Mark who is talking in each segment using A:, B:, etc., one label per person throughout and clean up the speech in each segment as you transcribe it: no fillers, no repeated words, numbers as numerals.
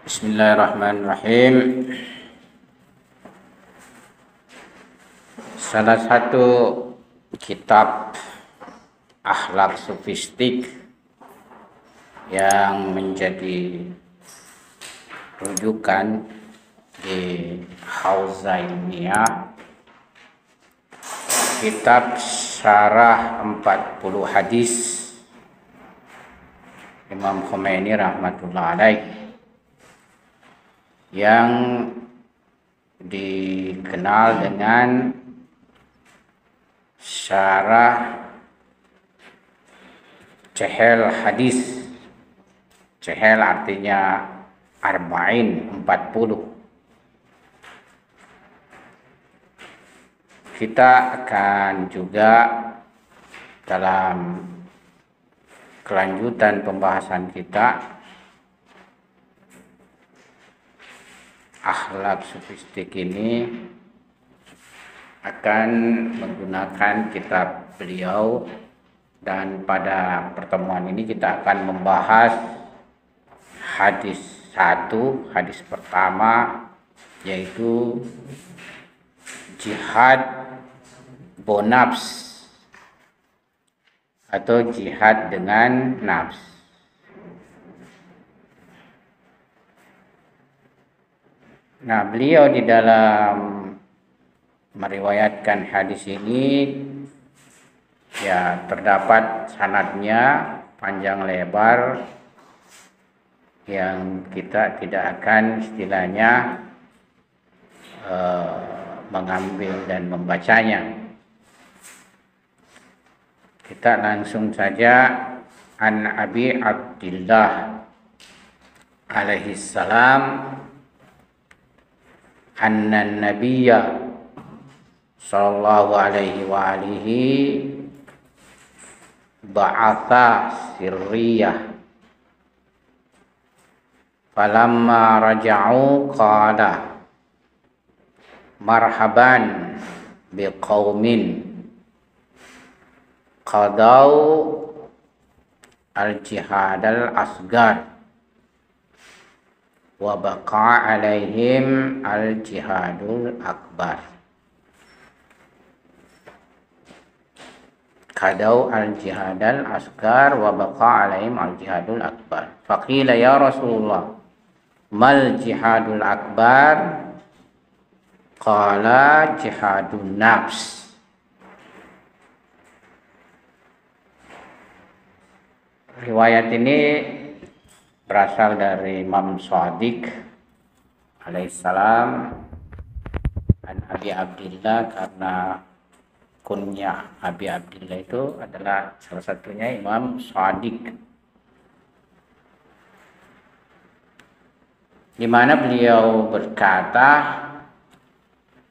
A: Bismillahirrahmanirrahim. Salah satu kitab akhlak sofistik yang menjadi rujukan di Hauzah Ilmiah, kitab Syarah 40 Hadis Imam Khomeini rahmatullah alaih, yang dikenal dengan Syarah Cehel Hadis. Cehel artinya arba'in, 40. Kita akan juga dalam kelanjutan pembahasan kita akhlak sofistik ini akan menggunakan kitab beliau, dan pada pertemuan ini kita akan membahas hadis 1, hadis pertama, yaitu jihad bonafs atau jihad dengan nafs. Nah, beliau di dalam meriwayatkan hadis ini, ya, terdapat sanadnya panjang lebar yang kita tidak akan istilahnya mengambil dan membacanya. Kita langsung saja. An Abi Abdillah alaihi salam anna nabiyya sallallahu alaihi wa alihi ba'atha sirriyah falamma raja'u qala marhaban biqaumin qadaw al-jihad al-asgar wa baqa alaihim al-jihadul akbar. Qadaw al-jihad al-asgar wa baqa alaihim al-jihadul akbar. Faqila ya Rasulullah, mal jihadul akbar? Qala jihadun nafs. Riwayat ini berasal dari Imam Shadiq alaihissalam an Abi Abdillah, karena kunyah Abi Abdillah itu adalah salah satunya Imam Shadiq, di mana beliau berkata,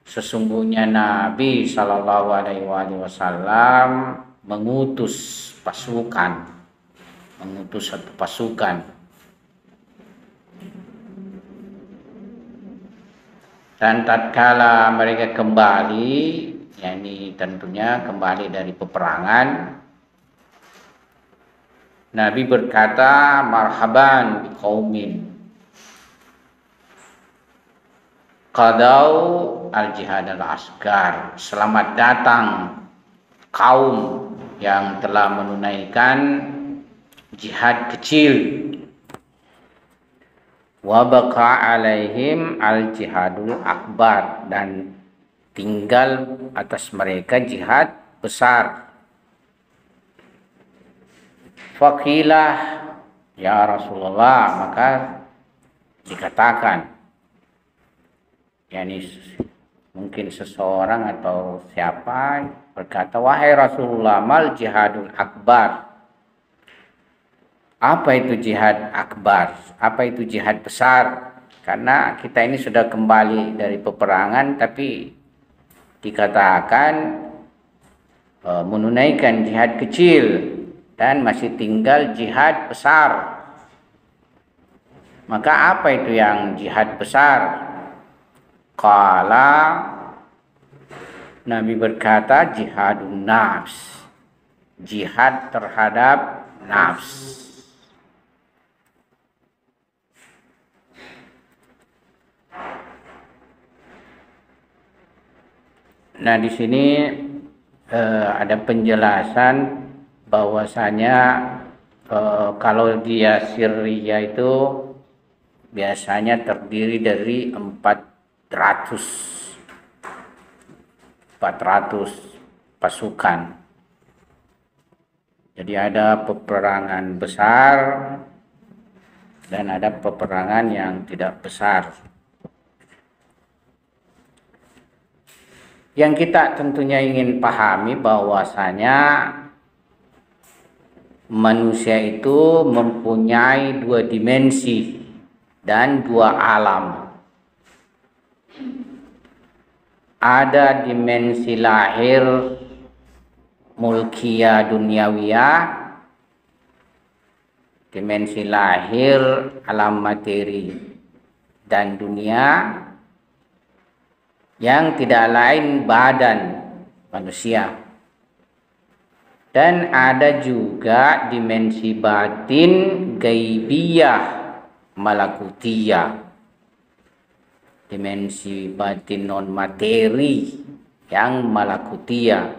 A: sesungguhnya Nabi Shallallahu Alaihi Wasallam mengutus satu pasukan, dan tatkala mereka kembali, yakni tentunya kembali dari peperangan, Nabi berkata, marhaban biqaumin qadaw al-jihad al-asgar, selamat datang kaum yang telah menunaikan jihad kecil, wa baqa alaihim al-jihadul akbar, dan tinggal atas mereka jihad besar. Faqilah ya Rasulullah, maka dikatakan, yakni mungkin seseorang atau siapa berkata, wahai Rasulullah, mal jihadul akbar? Apa itu jihad akbar? Apa itu jihad besar? Karena kita ini sudah kembali dari peperangan, tapi dikatakan menunaikan jihad kecil dan masih tinggal jihad besar. Maka apa itu yang jihad besar? Qala, Nabi berkata, jihadun nafs, jihad terhadap nafs. Nah, di sini ada penjelasan bahwasanya kalau dia sirriyah itu biasanya terdiri dari 400 pasukan. Jadi ada peperangan besar dan ada peperangan yang tidak besar. Yang kita tentunya ingin pahami bahwasanya manusia itu mempunyai 2 dimensi dan 2 alam. Ada dimensi lahir mulkiyah duniawiyah, dimensi lahir alam materi dan dunia, yang tidak lain badan manusia. Dan ada juga dimensi batin gaibiyah malakutiyah, dimensi batin non materi yang malakutiyah,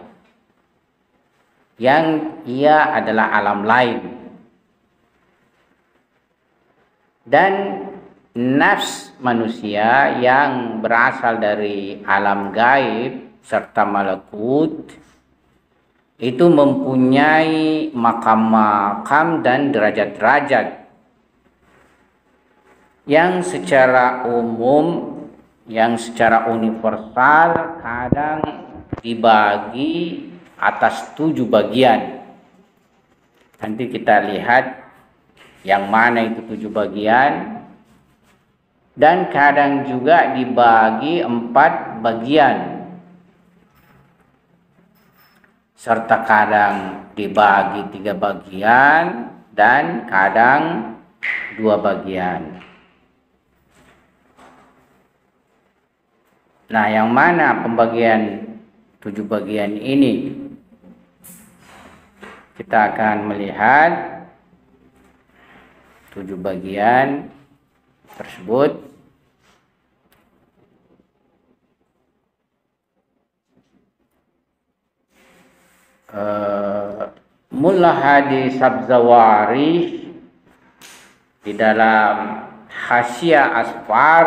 A: yang ia adalah alam lain. Dan nafs manusia yang berasal dari alam gaib serta malakut itu mempunyai makam-makam dan derajat-derajat yang secara umum, yang secara universal kadang dibagi atas 7 bagian. Nanti kita lihat yang mana itu 7 bagian. Dan kadang juga dibagi 4 bagian, serta kadang dibagi 3 bagian dan kadang 2 bagian. Nah, yang mana pembagian 7 bagian ini? Kita akan melihat 7 bagian tersebut. Mullah Hadi Sabzawari di dalam Hasyiah Asfar,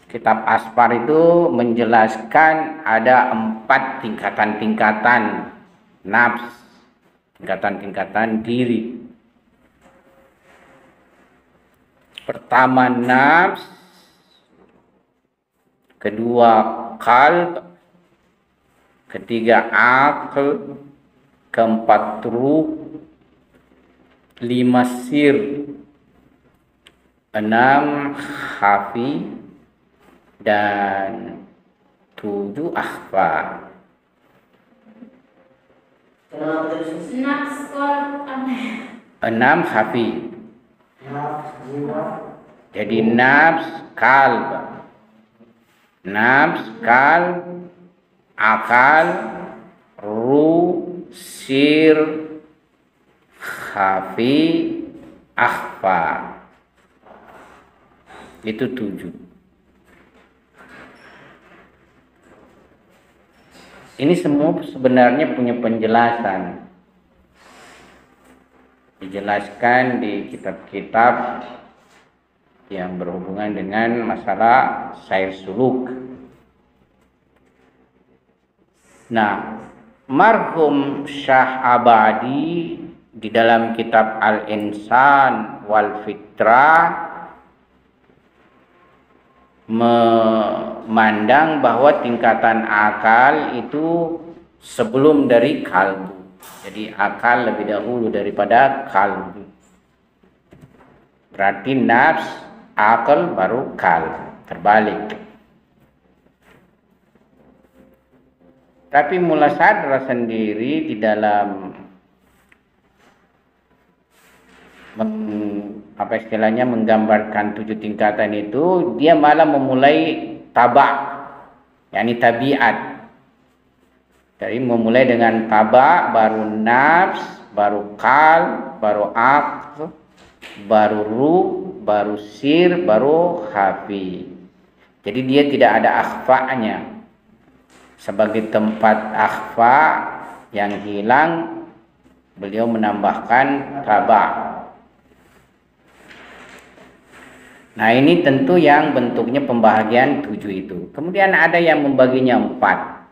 A: kitab Asfar itu menjelaskan ada 4 tingkatan-tingkatan nafs, tingkatan-tingkatan diri. Pertama nafs, kedua qalb, ketiga akal, keempat ruh, 5 sir, 6 khafi, dan 7 akhfa. 6 khafi. Jadi nafs kalb, akal, ruh, sir, khafi, akhfa. Itu 7. Ini semua sebenarnya punya penjelasan. Dijelaskan di kitab-kitab yang berhubungan dengan masalah sair suluk. Nah, marhum Syah Abadi di dalam kitab Al-Insan wal Fitrah memandang bahwa tingkatan akal itu sebelum dari kalbu. Jadi akal lebih dahulu daripada kalbu. Berarti nafs, akal, baru kalb. Terbalik. Tapi Mullah Sadra sendiri di dalam menggambarkan 7 tingkatan itu, dia malah memulai yakni tabiat. Jadi memulai dengan taba, baru nafs, baru qalb, baru aql, baru ruh, baru sir, baru khafi. Jadi dia tidak ada akhfa'nya. Sebagai tempat akhfa yang hilang, beliau menambahkan taba. Nah, ini tentu yang bentuknya pembahagian 7 itu. Kemudian ada yang membaginya 4.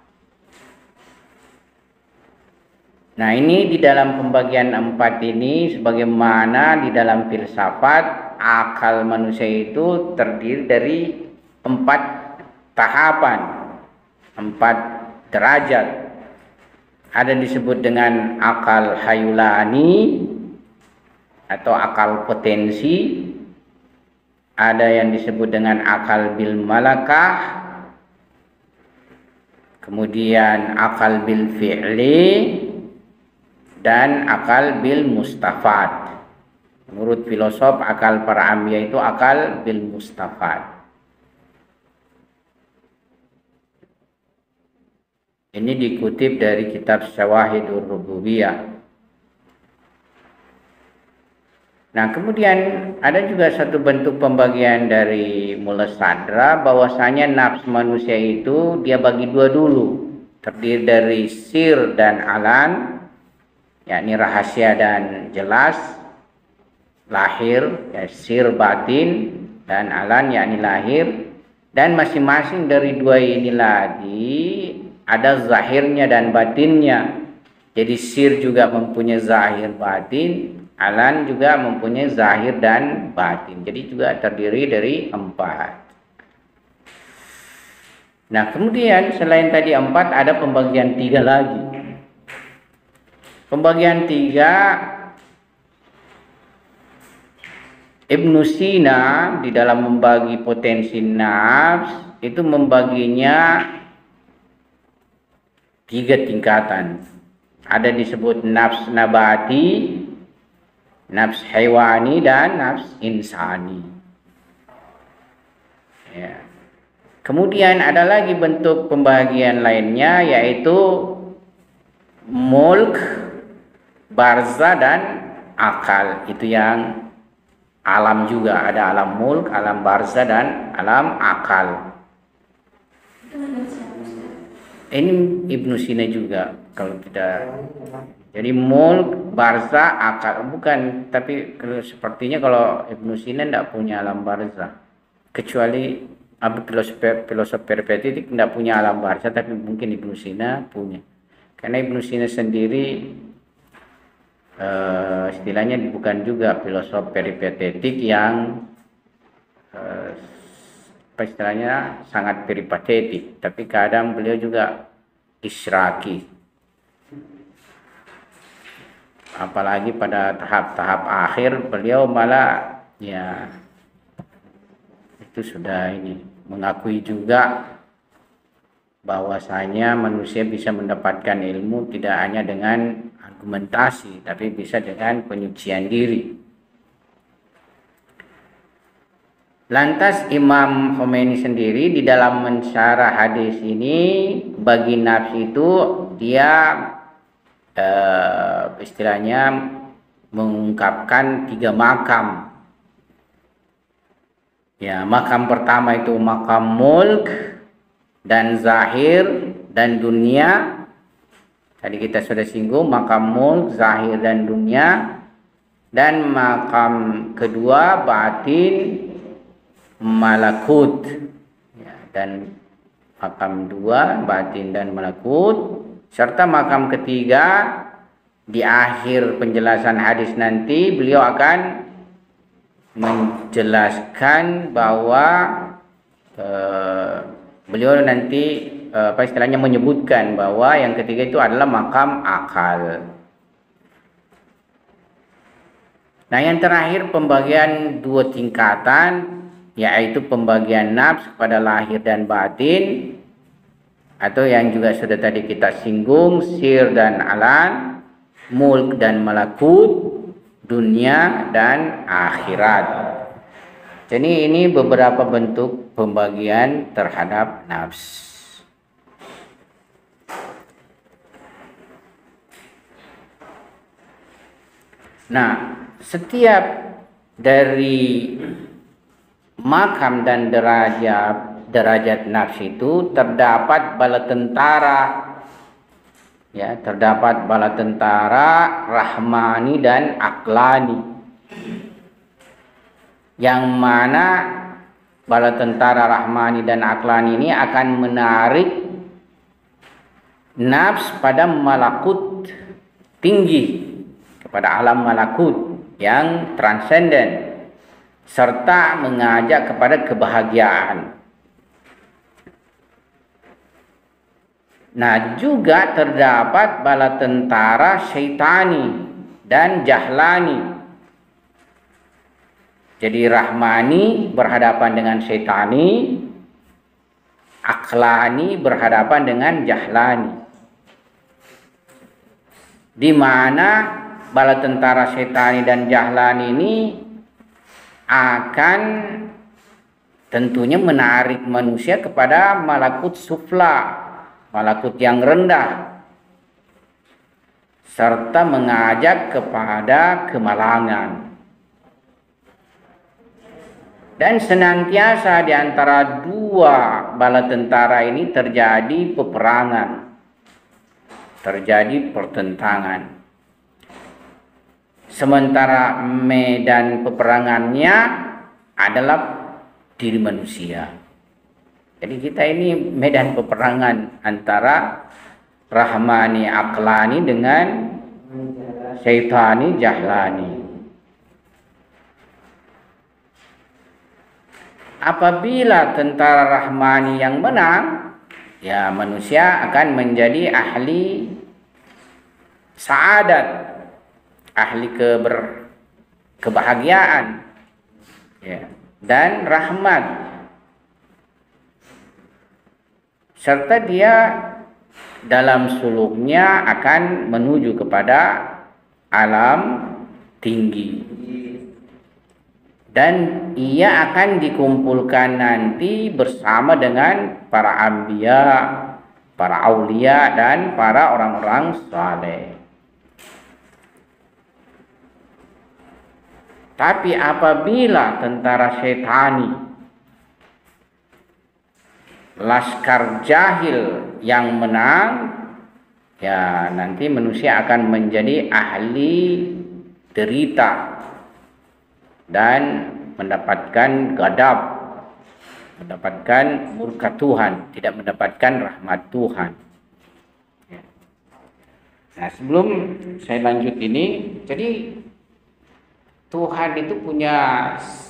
A: Nah, ini di dalam pembagian 4 ini, sebagaimana di dalam filsafat, akal manusia itu terdiri dari 4 tahapan, 4 derajat. Ada disebut dengan akal hayulani atau akal potensi, ada yang disebut dengan akal bil malakah, kemudian akal bil fi'li, dan akal bil mustafad. Menurut filosof, akal para anbiya itu akal bil mustafad. Ini dikutip dari kitab Syawahidur Rububiyah. Nah, kemudian ada juga satu bentuk pembagian dari Mulasadra, bahwasanya nafs manusia itu dia bagi 2 dulu. Terdiri dari sir dan alan, yakni rahasia dan jelas, lahir, ya, sir batin, dan alan yakni lahir. Dan masing-masing dari 2 ini lagi ada zahirnya dan batinnya. Jadi sir juga mempunyai zahir batin, alan juga mempunyai zahir dan batin. Jadi juga terdiri dari 4. Nah, kemudian selain tadi 4 ada pembagian 3 lagi. Pembagian 3, Ibnu Sina di dalam membagi potensi nafs itu membaginya 3 tingkatan. Ada disebut nafs nabati, nafs hewani, dan nafs insani. Ya. Kemudian ada lagi bentuk pembagian lainnya, yaitu mulk, barza, dan akal. Itu yang alam juga. Ada alam mulk, alam barza, dan alam akal. Ini Ibnu Sina juga kalau kita. Jadi mulk, barza, akal. Bukan, tapi sepertinya kalau Ibnu Sina tidak punya alam barza. Kecuali filosof perpetuity tidak punya alam barza, tapi mungkin Ibnu Sina punya. Karena Ibnu Sina sendiri istilahnya bukan juga filosof peripatetik yang istilahnya sangat peripatetik, tapi kadang beliau juga isyraki, apalagi pada tahap-tahap akhir beliau malah ya itu sudah ini mengakui juga bahwasanya manusia bisa mendapatkan ilmu tidak hanya dengan argumentasi, tapi bisa dengan penyucian diri. Lantas Imam Khomeini sendiri di dalam mensyarah hadis ini, bagi nafs itu dia istilahnya mengungkapkan 3 makam. Ya, makam pertama itu makam mulk dan zahir dan dunia. Tadi kita sudah singgung makam mulk, zahir, dan dunia. Dan makam kedua batin, malakut, ya, dan makam 2 batin dan malakut, serta makam ketiga di akhir penjelasan hadis nanti beliau akan menjelaskan bahwa beliau nanti istilahnya menyebutkan bahwa yang ketiga itu adalah makam akal. Nah, yang terakhir pembagian 2 tingkatan, yaitu pembagian nafs kepada lahir dan batin, atau yang juga sudah tadi kita singgung, sir dan alan, mulk dan malakut, dunia dan akhirat. Jadi ini beberapa bentuk pembagian terhadap nafs. Nah, setiap dari makam dan derajat derajat nafs itu terdapat bala tentara, ya, terdapat bala tentara rahmani dan aklani, yang mana bala tentara rahmani dan aklani ini akan menarik nafs pada malakut tinggi, kepada alam malakut yang transenden, serta mengajak kepada kebahagiaan. Nah, juga terdapat bala tentara syaitani dan jahlani. Jadi rahmani berhadapan dengan syaitani, aklani berhadapan dengan jahlani. Di mana bala tentara syaitani dan jahlani ini akan tentunya menarik manusia kepada malakut sufla, malakut yang rendah, serta mengajak kepada kemalangan. Dan senantiasa di antara dua bala tentara ini terjadi peperangan, terjadi pertentangan. Sementara medan peperangannya adalah diri manusia. Jadi kita ini medan peperangan antara rahmani aklani dengan syaitani jahlani. Apabila tentara rahmani yang menang, ya manusia akan menjadi ahli saadat, ahli kebahagiaan, ya, dan rahmat, serta dia dalam suluknya akan menuju kepada alam tinggi. Dan ia akan dikumpulkan nanti bersama dengan para anbiya, para aulia, dan para orang-orang saleh. Tapi apabila tentara syaitani, laskar jahil yang menang, ya nanti manusia akan menjadi ahli derita dan mendapatkan gadab, mendapatkan murka Tuhan, tidak mendapatkan rahmat Tuhan. Nah, sebelum saya lanjut ini, jadi Tuhan itu punya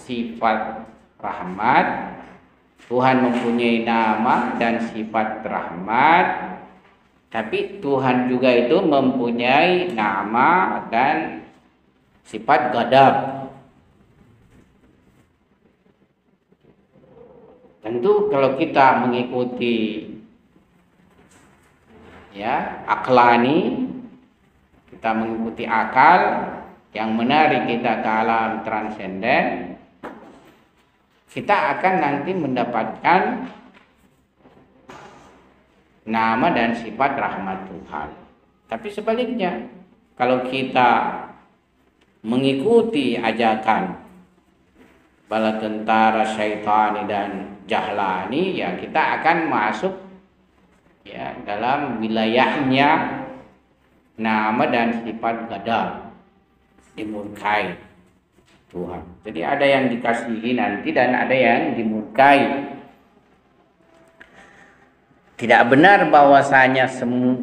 A: sifat rahmat, Tuhan mempunyai nama dan sifat rahmat, tapi Tuhan juga itu mempunyai nama dan sifat gadab. Tentu kalau kita mengikuti ya aklani, kita mengikuti akal yang menarik kita ke alam transenden, kita akan nanti mendapatkan nama dan sifat rahmat Tuhan. Tapi sebaliknya, kalau kita mengikuti ajakan bala tentara syaitani dan jahlani, ya kita akan masuk ya dalam wilayahnya nama dan sifat gadab, dimurkai Tuhan. Jadi ada yang dikasihi nanti dan ada yang dimurkai. Tidak benar bahwasanya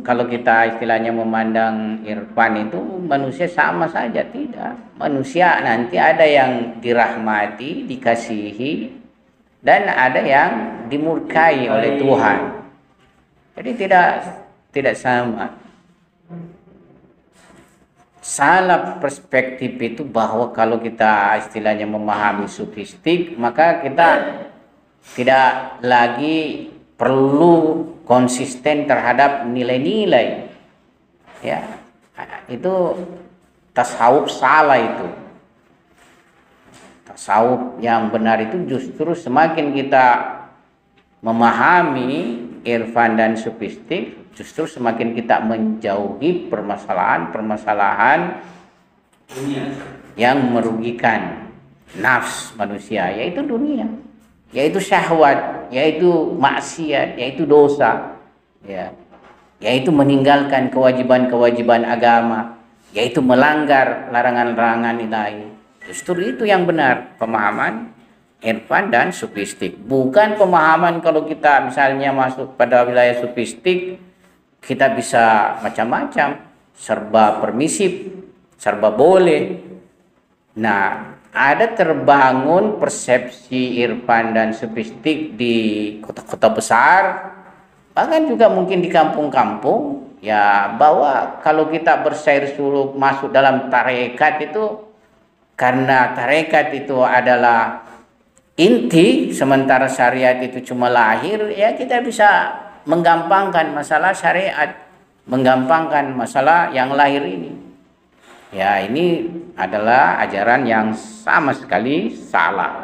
A: kalau kita istilahnya memandang irfan itu manusia sama saja, tidak. Manusia nanti ada yang dirahmati, dikasihi, dan ada yang dimurkai oleh Tuhan. Jadi tidak sama. Salah perspektif itu bahwa kalau kita istilahnya memahami sufistik, maka kita tidak lagi perlu konsisten terhadap nilai-nilai. Ya, itu tasawuf salah itu. Tasawuf yang benar itu justru semakin kita memahami irfan dan sufistik, justru semakin kita menjauhi permasalahan-permasalahan yang merugikan nafs manusia, yaitu dunia. yaitu syahwat, yaitu maksiat, yaitu dosa, ya, yaitu meninggalkan kewajiban-kewajiban agama, yaitu melanggar larangan-larangan ilahi. Justru itu yang benar, pemahaman irfan dan sufistik. Bukan pemahaman kalau kita misalnya masuk pada wilayah sufistik, kita bisa macam-macam, serba permisif, serba boleh. Nah, ada terbangun persepsi irfan dan sufistik di kota-kota besar, bahkan juga mungkin di kampung-kampung, ya, bahwa kalau kita bersair suluk masuk dalam tarekat itu, karena tarekat itu adalah inti, sementara syariat itu cuma lahir, ya kita bisa menggampangkan masalah syariat, menggampangkan masalah yang lahir ini. Ya, ini adalah ajaran yang sama sekali salah.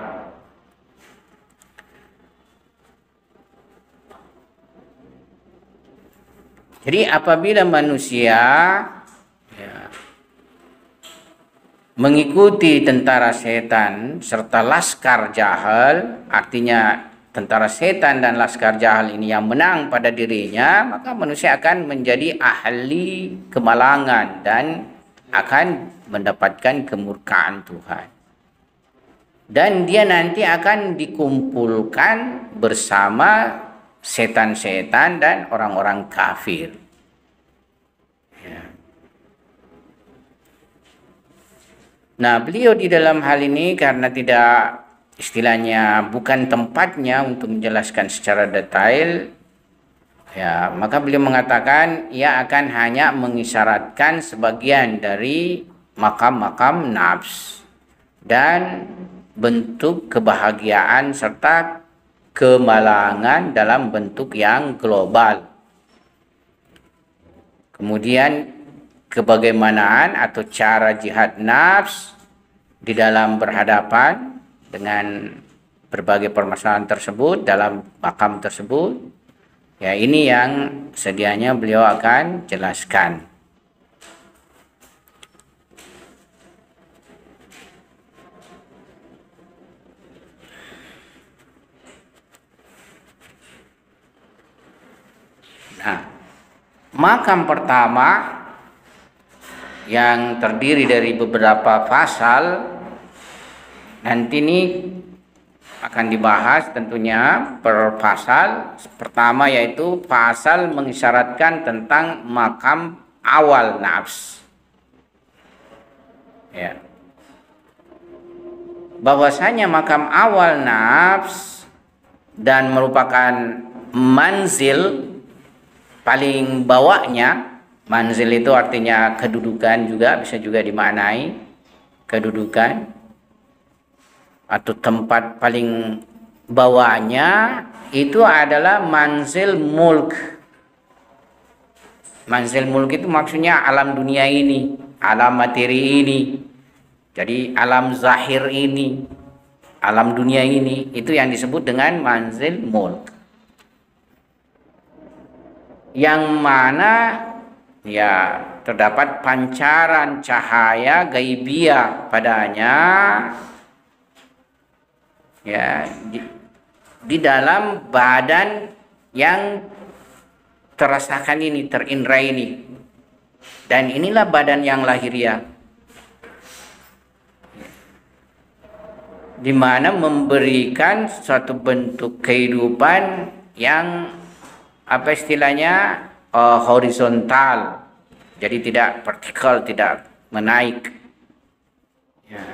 A: Jadi apabila manusia, ya, mengikuti tentara setan serta laskar jahal, artinya tentara setan dan laskar jahal ini yang menang pada dirinya, maka manusia akan menjadi ahli kemalangan dan akan mendapatkan kemurkaan Tuhan. Dan dia nanti akan dikumpulkan bersama setan-setan dan orang-orang kafir. Ya. Nah, beliau di dalam hal ini karena tidak, istilahnya bukan tempatnya untuk menjelaskan secara detail, ya, maka beliau mengatakan ia akan hanya mengisyaratkan sebagian dari makam-makam nafs dan bentuk kebahagiaan serta kemalangan dalam bentuk yang global. Kemudian kebagaimanaan atau cara jihad nafs di dalam berhadapan dengan berbagai permasalahan tersebut dalam makam tersebut, ya, ini yang sedianya beliau akan jelaskan. Nah, makam pertama yang terdiri dari beberapa pasal, nanti ini akan dibahas tentunya per pasal. Pertama yaitu pasal mengisyaratkan tentang makam awal nafs. Ya. Bahwasanya makam awal nafs dan merupakan manzil paling bawahnya. Manzil itu artinya kedudukan, juga bisa juga dimaknai kedudukan atau tempat paling bawahnya, itu adalah manzil mulk. Manzil mulk itu maksudnya alam dunia ini, alam materi ini. Jadi alam zahir ini, alam dunia ini, itu yang disebut dengan manzil mulk. Yang mana, ya, terdapat pancaran cahaya gaibiyah padanya, ya, di dalam badan yang terasakan ini, terindra ini. Dan inilah badan yang lahiriah, di mana memberikan suatu bentuk kehidupan yang, apa istilahnya, horizontal, jadi tidak vertikal, tidak menaik. Ya.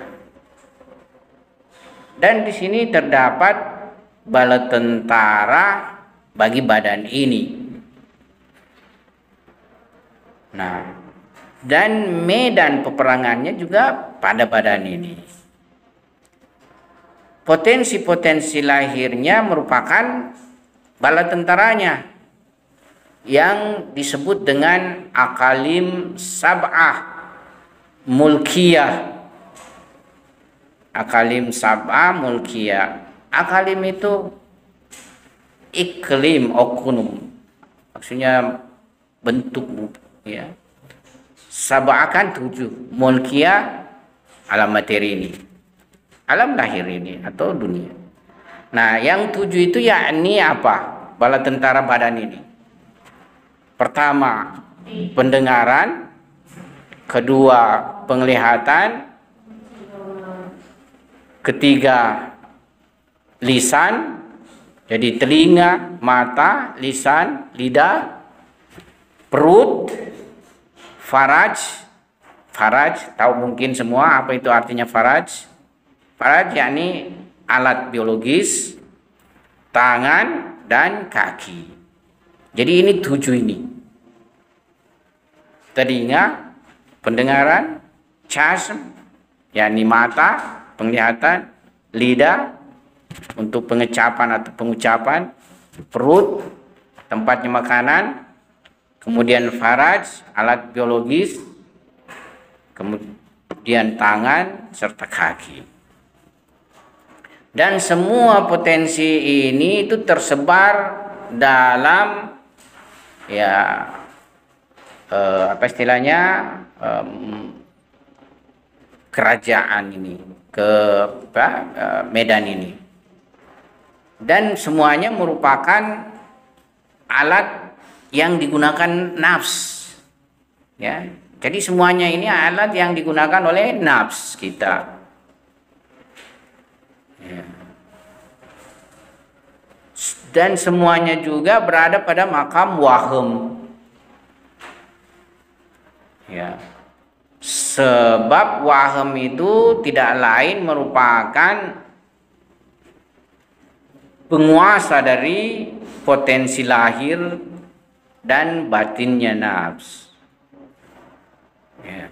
A: Dan di sini terdapat bala tentara bagi badan ini. Nah, dan medan peperangannya juga pada badan ini. Potensi-potensi lahirnya merupakan bala tentaranya, yang disebut dengan akalim sab'ah mulkiyah. Akalim sab'ah mulkiyah. Akalim itu iklim, okunum, maksudnya bentuk, ya. Sab'ah kan 7, mulkiyah alam materi ini, alam lahir ini atau dunia. Nah, yang 7 itu yakni apa? Bala tentara badan ini. Pertama, pendengaran. Kedua, penglihatan. Ketiga, lisan. Jadi telinga, mata, lisan, lidah, perut, faraj. Faraj, tahu mungkin semua apa itu artinya faraj. Faraj yakni alat biologis, tangan, dan kaki. Jadi ini 7 ini. Telinga, pendengaran, casm, yakni mata, penglihatan, lidah, untuk pengecapan atau pengucapan, perut, tempatnya makanan, kemudian faraj, alat biologis, kemudian tangan, serta kaki. Dan semua potensi ini itu tersebar dalam apa istilahnya, kerajaan ini, Medan ini. Dan semuanya merupakan alat yang digunakan nafs, ya. Jadi semuanya ini alat yang digunakan oleh nafs kita, ya. Dan semuanya juga berada pada makam wahem, ya. Sebab wahem itu tidak lain merupakan penguasa dari potensi lahir dan batinnya nafs, ya.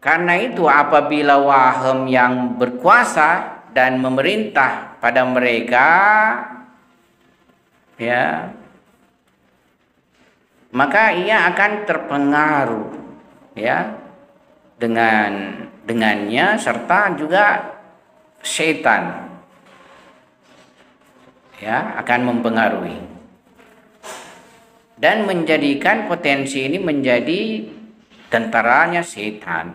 A: Karena itu apabila wahem yang berkuasa dan memerintah pada mereka, ya, maka ia akan terpengaruh, ya, dengannya, serta juga setan, ya, akan mempengaruhi dan menjadikan potensi ini menjadi tentaranya setan,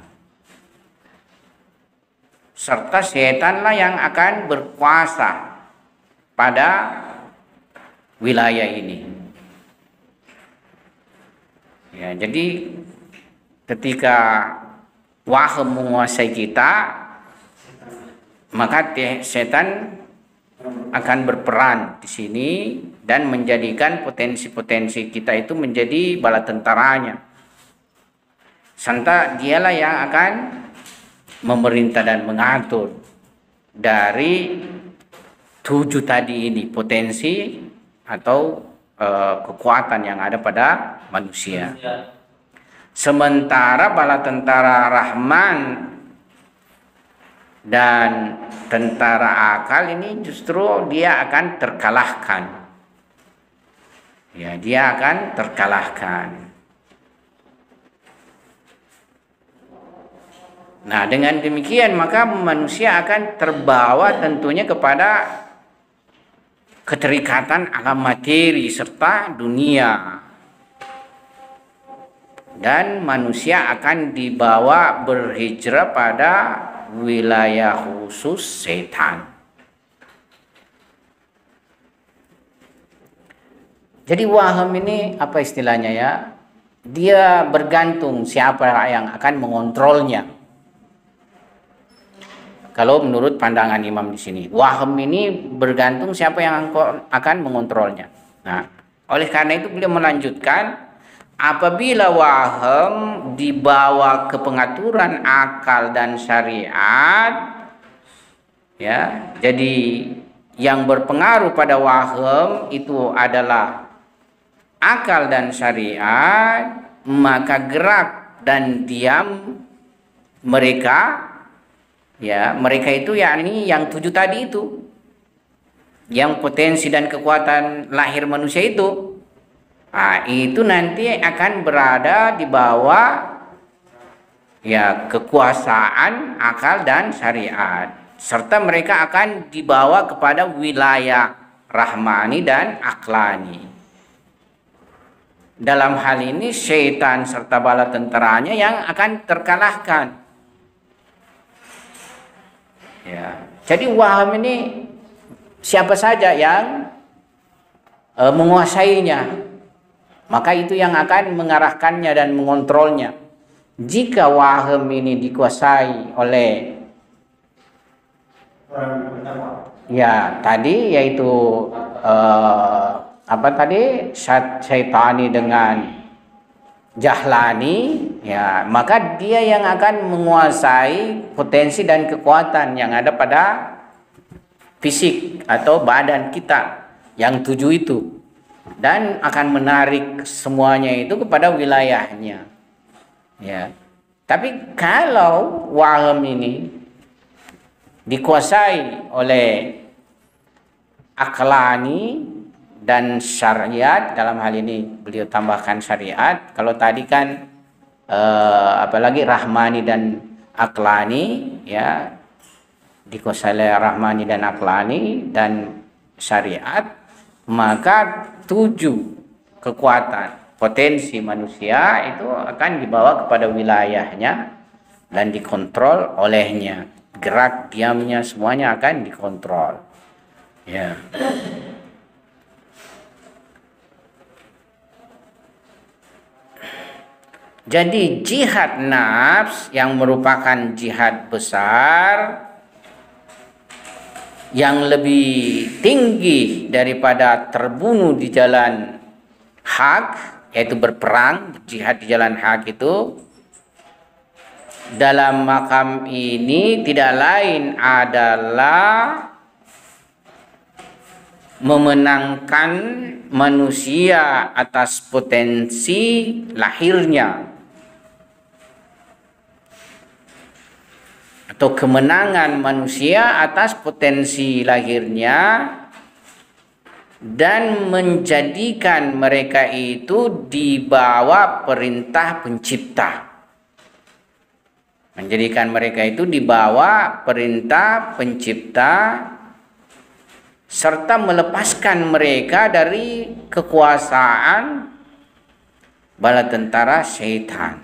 A: serta setanlah yang akan berkuasa pada wilayah ini. Ya, jadi ketika wahem menguasai kita, maka setan akan berperan di sini dan menjadikan potensi-potensi kita itu menjadi bala tentaranya. Serta dialah yang akan memerintah dan mengatur dari 7 tadi ini, potensi atau kekuatan yang ada pada manusia. Sementara bala tentara Rahman dan tentara akal ini justru dia akan terkalahkan, ya, dia akan terkalahkan. Nah, dengan demikian maka manusia akan terbawa tentunya kepada keterikatan alam materi serta dunia, dan manusia akan dibawa berhijrah pada wilayah khusus setan. Jadi wahem ini apa istilahnya, ya? Dia bergantung siapa yang akan mengontrolnya. Kalau menurut pandangan imam di sini, wahem ini bergantung siapa yang akan mengontrolnya. Nah, oleh karena itu beliau melanjutkan, apabila wahem dibawa ke pengaturan akal dan syariat, ya, jadi yang berpengaruh pada wahem itu adalah akal dan syariat, maka gerak dan diam mereka, ya, mereka itu yakni yang 7 tadi itu, yang potensi dan kekuatan lahir manusia itu, nah, itu nanti akan berada di bawah, ya, kekuasaan akal dan syariat, serta mereka akan dibawa kepada wilayah rahmani dan aklani. Dalam hal ini syaitan serta bala tentaranya yang akan terkalahkan, ya. Jadi waham ini siapa saja yang menguasainya, maka itu yang akan mengarahkannya dan mengontrolnya. Jika waham ini dikuasai oleh ya tadi yaitu apa tadi, syaitani dengan jahlani, ya maka dia yang akan menguasai potensi dan kekuatan yang ada pada fisik atau badan kita yang 7 itu, dan akan menarik semuanya itu kepada wilayahnya, ya. Tapi kalau waham ini dikuasai oleh aklani dan syariat, dalam hal ini beliau tambahkan syariat. Kalau tadi kan apalagi rahmani dan aklani, ya dikuasai oleh rahmani dan aklani dan syariat, maka 7 kekuatan potensi manusia itu akan dibawa kepada wilayahnya dan dikontrol olehnya. Gerak diamnya semuanya akan dikontrol, ya. Jadi jihad nafs yang merupakan jihad besar yang lebih tinggi daripada terbunuh di jalan hak, yaitu berperang, jihad di jalan hak itu, dalam makam ini tidak lain adalah memenangkan manusia atas potensi lahirnya, atau kemenangan manusia atas potensi lahirnya, dan menjadikan mereka itu di bawah perintah pencipta. Menjadikan mereka itu di bawah perintah pencipta, serta melepaskan mereka dari kekuasaan bala tentara syaitan.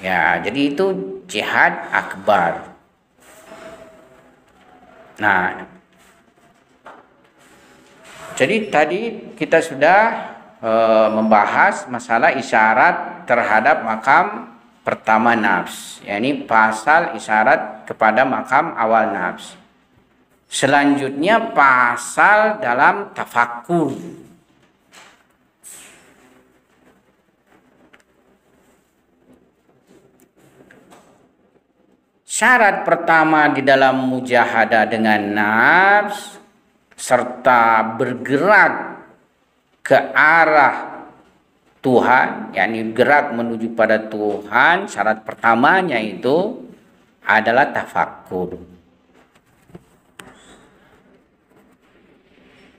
A: Ya, jadi itu jihad akbar. Nah, jadi tadi kita sudah membahas masalah isyarat terhadap makam pertama nafs, yakni pasal isyarat kepada makam awal nafs. Selanjutnya pasal dalam tafakkur. Syarat pertama di dalam mujahadah dengan nafs serta bergerak ke arah Tuhan, yakni gerak menuju pada Tuhan, syarat pertamanya itu adalah tafakkur.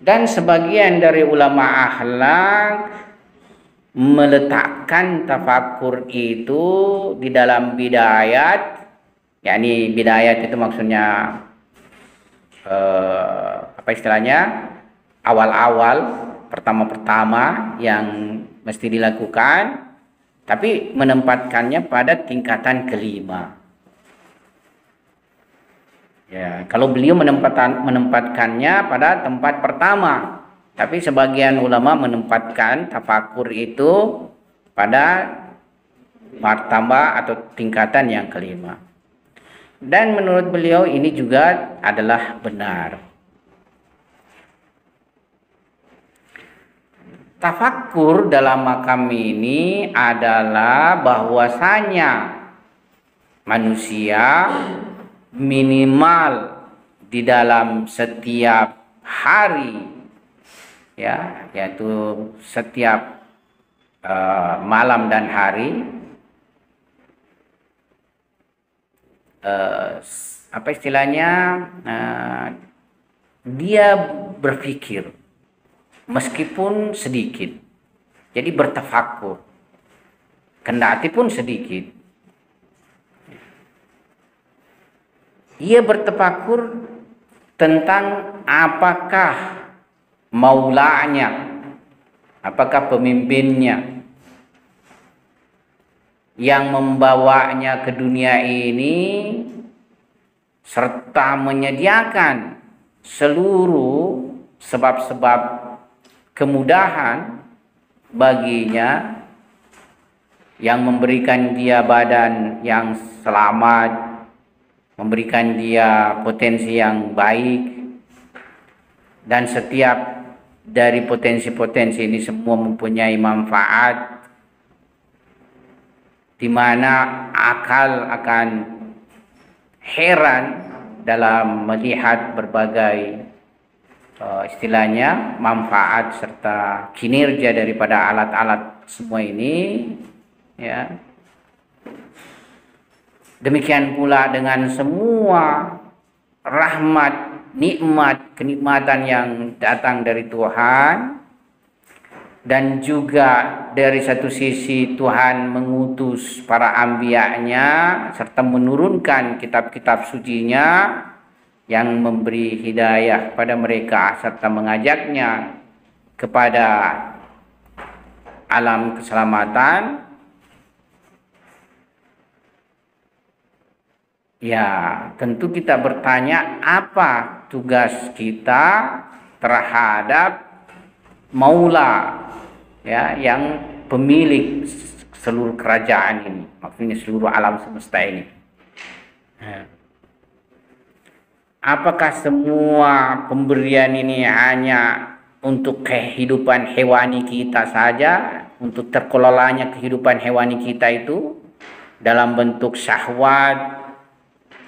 A: Dan sebagian dari ulama akhlak meletakkan tafakkur itu di dalam bidayat, yakni bidayat itu maksudnya apa istilahnya, awal-awal, pertama-pertama yang mesti dilakukan, tapi menempatkannya pada tingkatan kelima. Ya, kalau beliau menempatkannya pada tempat pertama, tapi sebagian ulama menempatkan tafakkur itu pada martaba atau tingkatan yang kelima. Dan menurut beliau ini juga adalah benar. Tafakkur dalam makam ini adalah bahwasanya manusia minimal di dalam setiap hari, ya, yaitu setiap malam dan hari, apa istilahnya, dia berpikir meskipun sedikit, jadi bertafakkur kendati pun sedikit. Ia bertafakkur tentang apakah maulanya, apakah pemimpinnya yang membawanya ke dunia ini serta menyediakan seluruh sebab-sebab kemudahan baginya, yang memberikan dia badan yang selamat, memberikan dia potensi yang baik, dan setiap dari potensi-potensi ini semua mempunyai manfaat, di mana akal akan heran dalam melihat berbagai istilahnya manfaat serta kinerja daripada alat-alat semua ini, ya. Demikian pula dengan semua rahmat, nikmat, kenikmatan yang datang dari Tuhan, dan juga dari satu sisi Tuhan mengutus para anbiya-Nya serta menurunkan kitab-kitab suci-Nya yang memberi hidayah pada mereka serta mengajaknya kepada alam keselamatan. Ya, tentu kita bertanya, apa tugas kita terhadap Maula, ya, yang pemilik seluruh kerajaan ini, maksudnya seluruh alam semesta ini. Apakah semua pemberian ini hanya untuk kehidupan hewani kita saja, untuk terkelolanya kehidupan hewani kita itu dalam bentuk syahwat,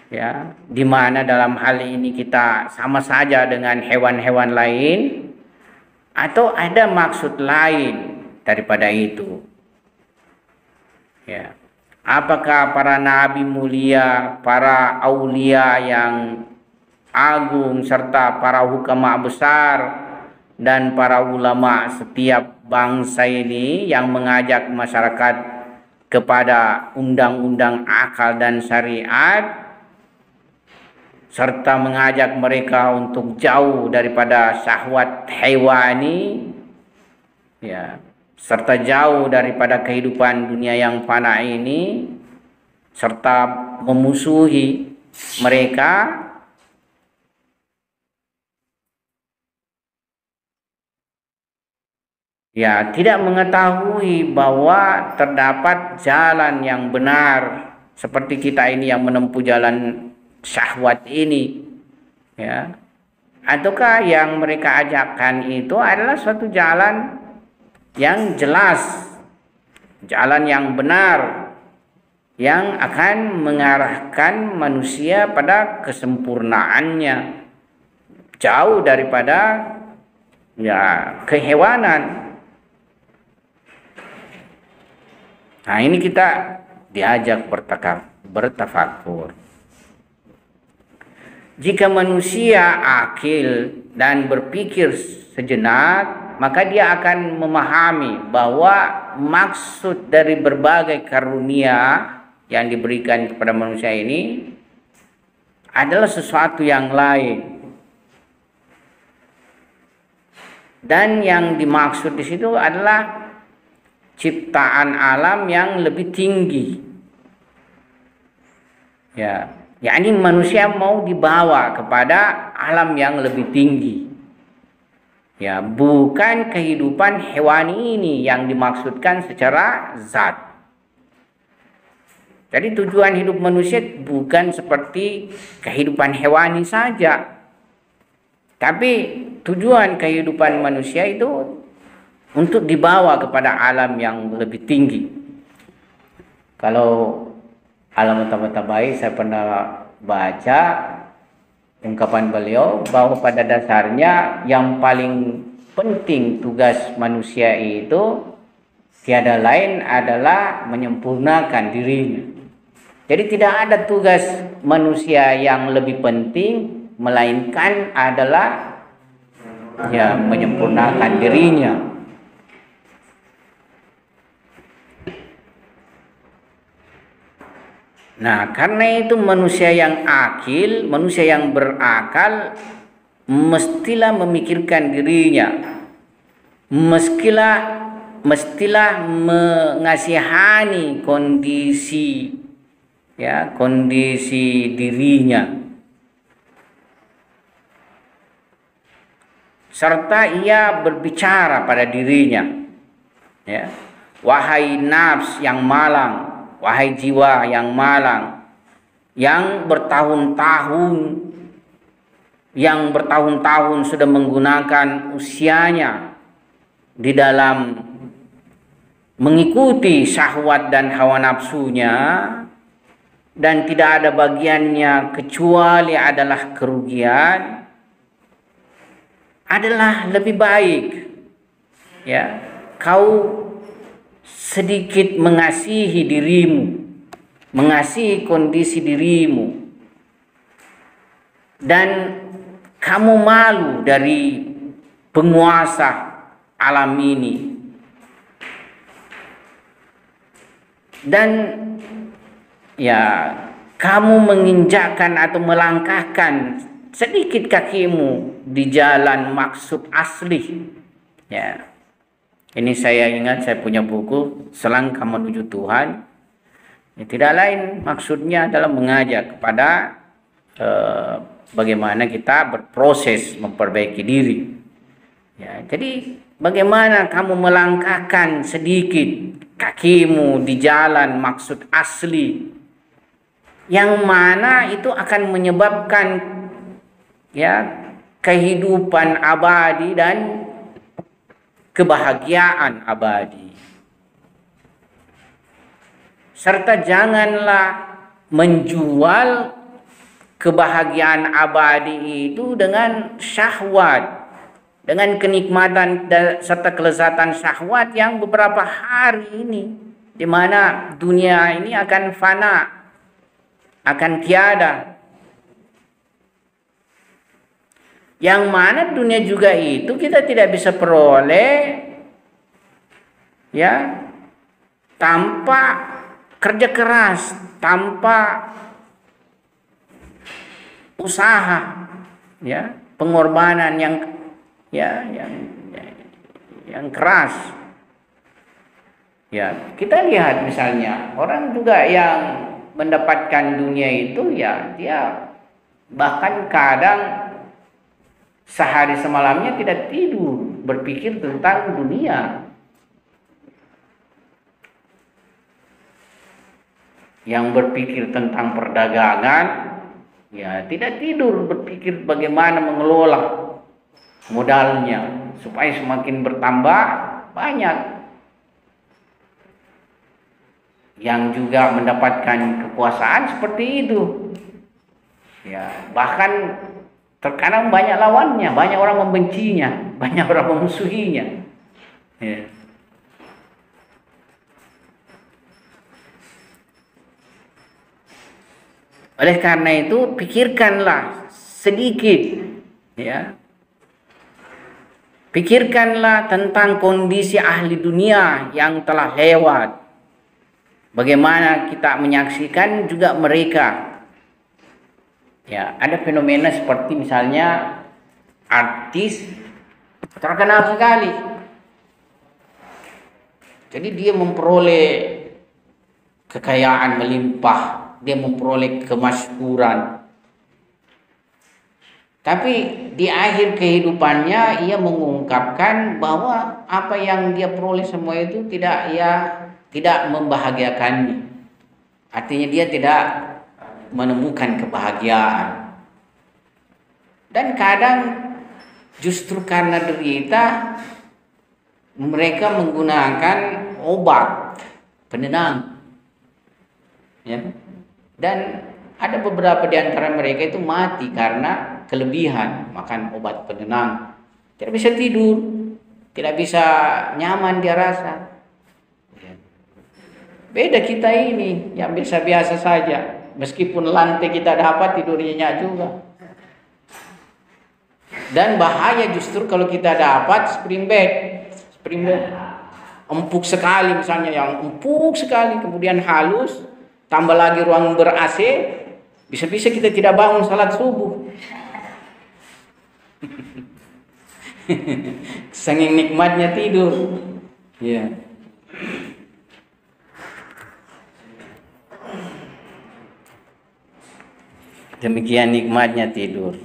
A: ya, di mana dalam hal ini kita sama saja dengan hewan-hewan lain, atau ada maksud lain daripada itu? Ya. Apakah para nabi mulia, para aulia yang agung, serta para hukama besar dan para ulama setiap bangsa ini yang mengajak masyarakat kepada undang-undang akal dan syariat, serta mengajak mereka untuk jauh daripada syahwat hewani, ya, serta jauh daripada kehidupan dunia yang fana ini, serta memusuhi mereka, ya, tidak mengetahui bahwa terdapat jalan yang benar seperti kita ini yang menempuh jalan syahwat ini, ya, ataukah yang mereka ajakkan itu adalah suatu jalan yang jelas, jalan yang benar, yang akan mengarahkan manusia pada kesempurnaannya, jauh daripada, ya, kehewanan. Nah, ini kita diajak bertafakur. Jika manusia akil dan berpikir sejenak, maka dia akan memahami bahwa maksud dari berbagai karunia yang diberikan kepada manusia ini adalah sesuatu yang lain. Dan yang dimaksud di situ adalah ciptaan alam yang lebih tinggi. Ya, yakni manusia mau dibawa kepada alam yang lebih tinggi. Ya, bukan kehidupan hewani ini yang dimaksudkan secara zat. Jadi tujuan hidup manusia bukan seperti kehidupan hewani saja. Tapi tujuan kehidupan manusia itu untuk dibawa kepada alam yang lebih tinggi. Kalau alam Tabatabai, saya pernah baca ungkapan beliau bahwa pada dasarnya yang paling penting tugas manusia itu tiada lain adalah menyempurnakan dirinya. Jadi tidak ada tugas manusia yang lebih penting melainkan adalah, ya, menyempurnakan dirinya. Nah, karena itu manusia yang akil, manusia yang berakal, mestilah memikirkan dirinya, mestilah mengasihani kondisi, ya, kondisi dirinya, serta ia berbicara pada dirinya, ya, wahai nafs yang malang, wahai jiwa yang malang, yang bertahun-tahun sudah menggunakan usianya di dalam mengikuti syahwat dan hawa nafsunya, dan tidak ada bagiannya kecuali adalah kerugian, adalah lebih baik, ya, kau sedikit mengasihi dirimu, mengasihi kondisi dirimu, dan kamu malu dari penguasa alam ini, dan ya kamu menginjakkan atau melangkahkan sedikit kakimu di jalan maksud asli. Ya, ini saya ingat, saya punya buku Selangkah Menuju Tuhan. Ya, tidak lain maksudnya adalah mengajak kepada bagaimana kita berproses memperbaiki diri. Ya, jadi bagaimana kamu melangkahkan sedikit kakimu di jalan maksud asli, yang mana itu akan menyebabkan, ya, kehidupan abadi dan kebahagiaan abadi. Serta janganlah menjual kebahagiaan abadi itu dengan syahwat, dengan kenikmatan serta kelezatan syahwat yang beberapa hari ini, di mana dunia ini akan fana, akan tiada. Yang mana dunia juga itu kita tidak bisa peroleh, ya, tanpa kerja keras, tanpa usaha, ya, pengorbanan yang keras. Ya, kita lihat misalnya orang juga yang mendapatkan dunia itu, ya, dia bahkan kadang sehari semalamnya tidak tidur berpikir tentang dunia. Yang berpikir tentang perdagangan, ya, tidak tidur berpikir bagaimana mengelola modalnya supaya semakin bertambah banyak. Yang juga mendapatkan kekuasaan seperti itu, ya, bahkan terkadang banyak lawannya, banyak orang membencinya, banyak orang memusuhinya. Ya. Oleh karena itu, pikirkanlah sedikit, ya. Pikirkanlah tentang kondisi ahli dunia yang telah lewat. Bagaimana kita menyaksikan juga mereka. Ya, ada fenomena seperti misalnya artis terkenal sekali. Jadi dia memperoleh kekayaan melimpah, dia memperoleh kemasyhuran. Tapi di akhir kehidupannya ia mengungkapkan bahwa apa yang dia peroleh semua itu tidak membahagiakannya. Artinya dia tidak menemukan kebahagiaan. Dan kadang justru karena derita mereka menggunakan obat penenang, ya. Dan ada beberapa di antara mereka itu mati karena kelebihan makan obat penenang. Tidak bisa tidur, tidak bisa nyaman dia rasa. Beda kita ini yang biasa-biasa saja. Meskipun lantai kita dapat, tidur nyenyak juga. Dan bahaya justru kalau kita dapat spring bed empuk sekali, misalnya yang empuk sekali, kemudian halus, tambah lagi ruang ber-AC, bisa-bisa kita tidak bangun salat subuh. Saking nikmatnya tidur. Ya. Demikian nikmatnya tidur.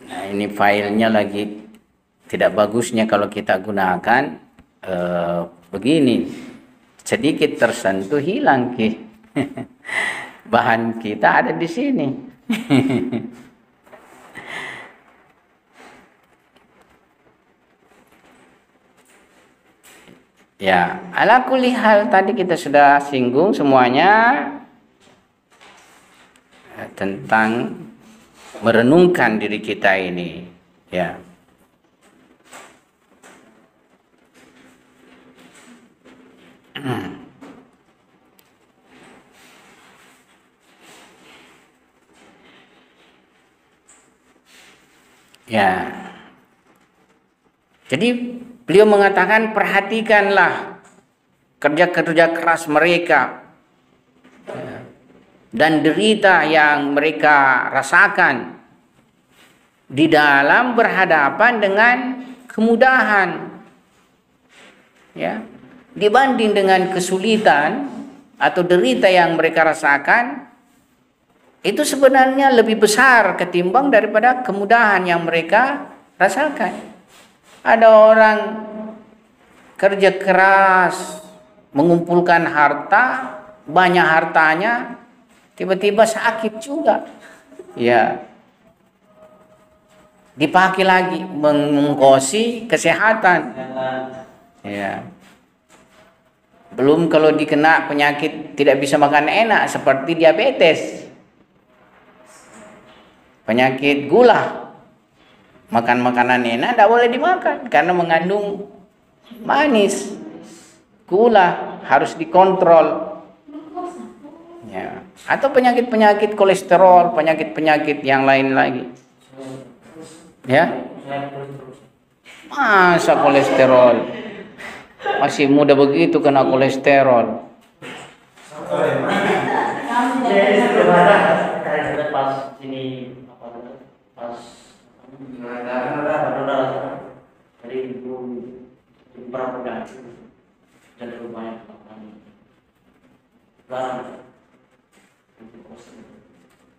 A: Nah, ini filenya lagi tidak bagusnya kalau kita gunakan begini. Sedikit tersentuh hilang bahan kita ada di sini. Ya, ala kulli hal tadi kita sudah singgung semuanya tentang merenungkan diri kita ini, ya. Ya. Jadi beliau mengatakan perhatikanlah kerja-kerja keras mereka dan derita yang mereka rasakan di dalam berhadapan dengan kemudahan, ya, dibanding dengan kesulitan atau derita yang mereka rasakan, itu sebenarnya lebih besar ketimbang daripada kemudahan yang mereka rasakan. Ada orang kerja keras mengumpulkan harta, banyak hartanya, tiba-tiba sakit juga, ya, dipakai lagi mengongkosi kesehatan, ya. Belum kalau dikena penyakit tidak bisa makan enak seperti diabetes, penyakit gula, makan makanan enak tidak boleh dimakan karena mengandung manis, gula, harus dikontrol, ya. Atau penyakit-penyakit kolesterol, penyakit-penyakit yang lain lagi, ya. Masa kolesterol, masih muda begitu kena kolesterol.
B: Pas ini pas dari pramuka dan rumahnya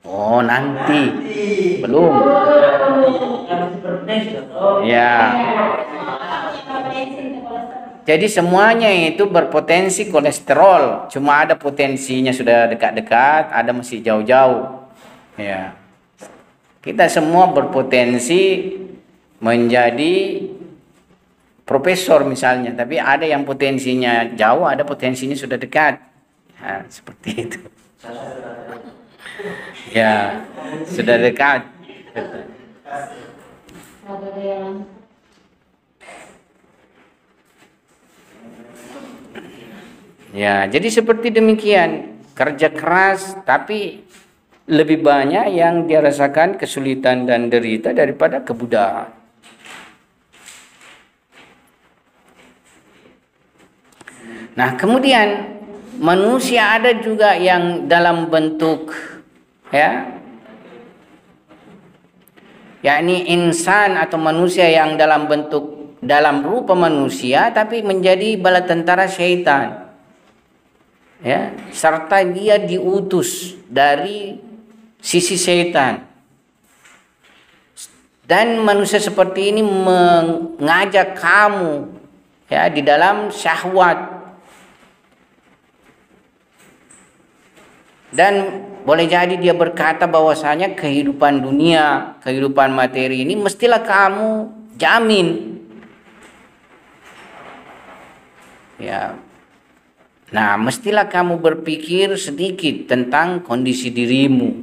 A: Oh, nanti belum, ya. Jadi semuanya itu berpotensi kolesterol, cuma ada potensinya sudah dekat-dekat, ada masih jauh-jauh, ya. Kita semua berpotensi menjadi profesor misalnya, tapi ada yang potensinya jauh, ada potensinya sudah dekat, nah, seperti itu. Ya, sudah dekat. Ya, jadi seperti demikian, kerja keras tapi lebih banyak yang dia rasakan kesulitan dan derita daripada kemudahan. Nah, kemudian manusia ada juga yang dalam bentuk, ya, yakni insan atau manusia yang dalam bentuk, dalam rupa manusia tapi menjadi bala tentara syaitan, ya, serta dia diutus dari sisi syaitan. Dan manusia seperti ini mengajak kamu, ya, di dalam syahwat. Dan boleh jadi dia berkata bahwasanya kehidupan dunia, kehidupan materi ini mestilah kamu jamin, ya. Nah, mestilah kamu berpikir sedikit tentang kondisi dirimu,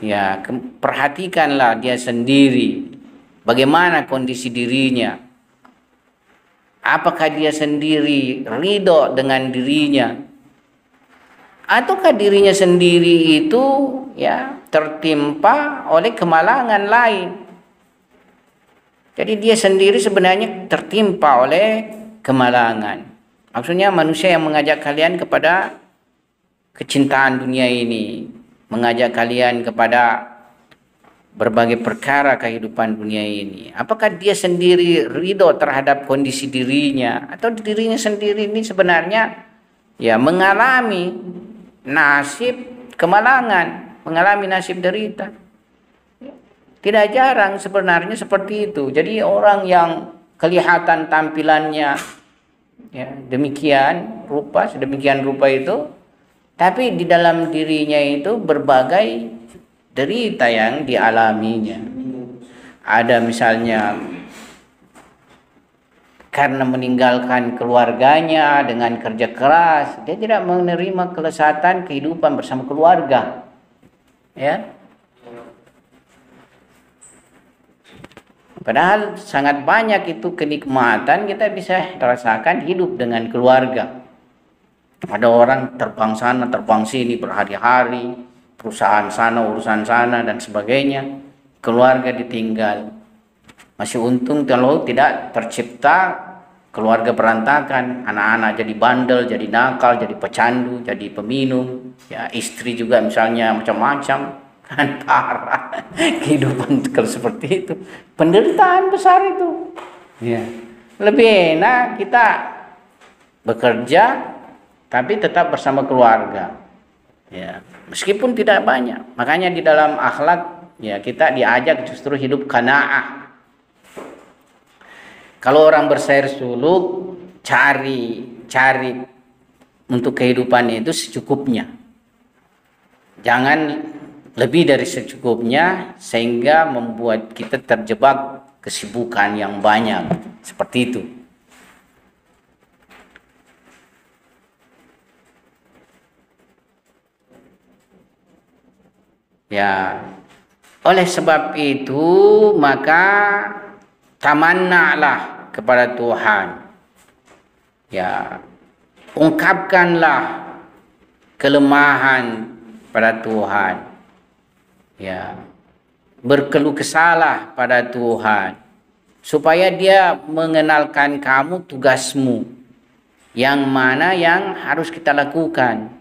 A: ya. Perhatikanlah dia sendiri, bagaimana kondisi dirinya. Apakah dia sendiri ridho dengan dirinya, ataukah dirinya sendiri itu, ya, tertimpa oleh kemalangan lain. Jadi dia sendiri sebenarnya tertimpa oleh kemalangan. Maksudnya manusia yang mengajak kalian kepada kecintaan dunia ini, mengajak kalian kepada berbagai perkara kehidupan dunia ini. Apakah dia sendiri ridho terhadap kondisi dirinya, atau dirinya sendiri ini sebenarnya, ya, mengalami nasib kemalangan, mengalami nasib derita. Tidak jarang sebenarnya seperti itu. Jadi orang yang kelihatan tampilannya ya, demikian rupa, sedemikian rupa itu, tapi di dalam dirinya itu berbagai derita yang dialaminya. Ada misalnya karena meninggalkan keluarganya dengan kerja keras, dia tidak menerima kelezatan kehidupan bersama keluarga. Ya. Padahal sangat banyak itu kenikmatan kita bisa rasakan hidup dengan keluarga. Ada orang terbang sana, terbang sini berhari-hari, perusahaan sana, urusan sana dan sebagainya. Keluarga ditinggal. Masih untung kalau tidak tercipta keluarga berantakan, anak-anak jadi bandel, jadi nakal, jadi pecandu, jadi peminum, ya istri juga misalnya macam-macam, kan parah kehidupan kalau seperti itu, penderitaan besar itu. Ya. Lebih enak kita bekerja tapi tetap bersama keluarga. Ya, meskipun tidak banyak. Makanya di dalam akhlak ya kita diajak justru hidup qanaah. Kalau orang bersair suluk, cari untuk kehidupan itu secukupnya. Jangan lebih dari secukupnya sehingga membuat kita terjebak kesibukan yang banyak. Seperti itu. Ya, oleh sebab itu maka tamannalah kepada Tuhan. Ya, ungkapkanlah kelemahan pada Tuhan. Ya, berkeluh kesahlah pada Tuhan supaya Dia mengenalkan kamu tugasmu yang mana yang harus kita lakukan.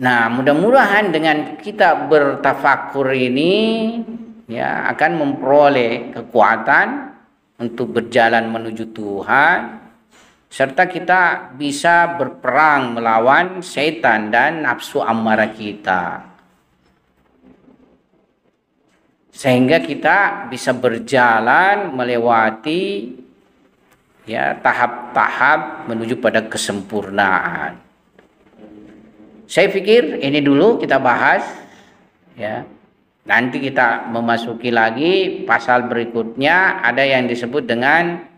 A: Nah, mudah-mudahan dengan kita bertafakur ini ya akan memperoleh kekuatan untuk berjalan menuju Tuhan, serta kita bisa berperang melawan setan dan nafsu amarah kita. Sehingga kita bisa berjalan melewati ya tahap-tahap menuju pada kesempurnaan. Saya pikir ini dulu kita bahas ya. Nanti kita memasuki lagi pasal berikutnya, ada yang disebut dengan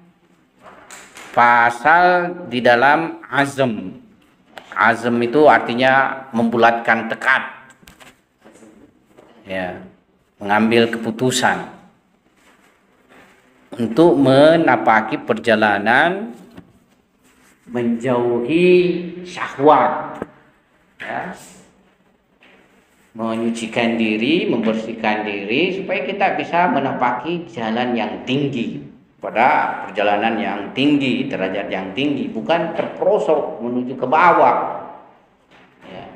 A: pasal di dalam azm. Azm itu artinya membulatkan tekad. Ya, mengambil keputusan untuk menapaki perjalanan menjauhi syahwat. Ya, menyucikan diri, membersihkan diri supaya kita bisa menapaki jalan yang tinggi, pada perjalanan yang tinggi, derajat yang tinggi, bukan terperosok menuju ke bawah. Ya.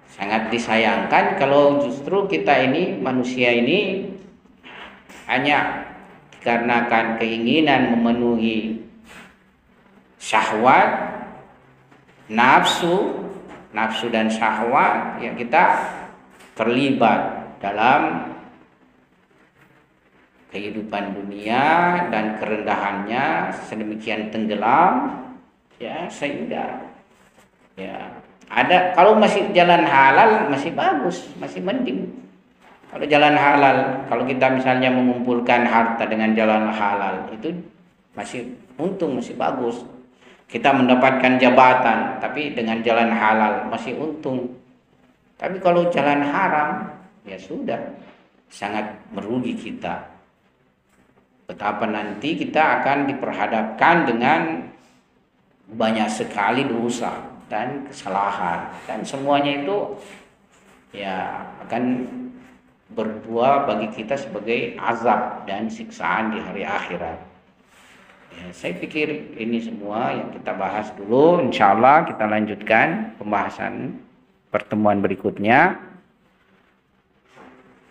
A: Sangat disayangkan kalau justru kita ini, manusia ini hanya dikarenakan keinginan memenuhi syahwat, nafsu dan syahwat, ya kita terlibat dalam kehidupan dunia dan kerendahannya sedemikian tenggelam ya, sehingga ya ada, kalau masih jalan halal masih bagus, masih mending. Kalau jalan halal, kalau kita misalnya mengumpulkan harta dengan jalan halal itu masih untung, masih bagus. Kita mendapatkan jabatan, tapi dengan jalan halal masih untung. Tapi kalau jalan haram, ya sudah, sangat merugi kita. Betapa nanti kita akan diperhadapkan dengan banyak sekali dosa dan kesalahan. Dan semuanya itu ya akan berbuah bagi kita sebagai azab dan siksaan di hari akhirat. Ya, saya pikir ini semua yang kita bahas dulu. Insya Allah kita lanjutkan pembahasan pertemuan berikutnya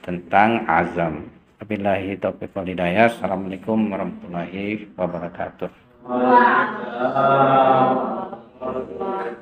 A: tentang azam. Wabillahi taufiq wal hidayah. Assalamualaikum warahmatullahi wabarakatuh.
C: Waalaikumsalam.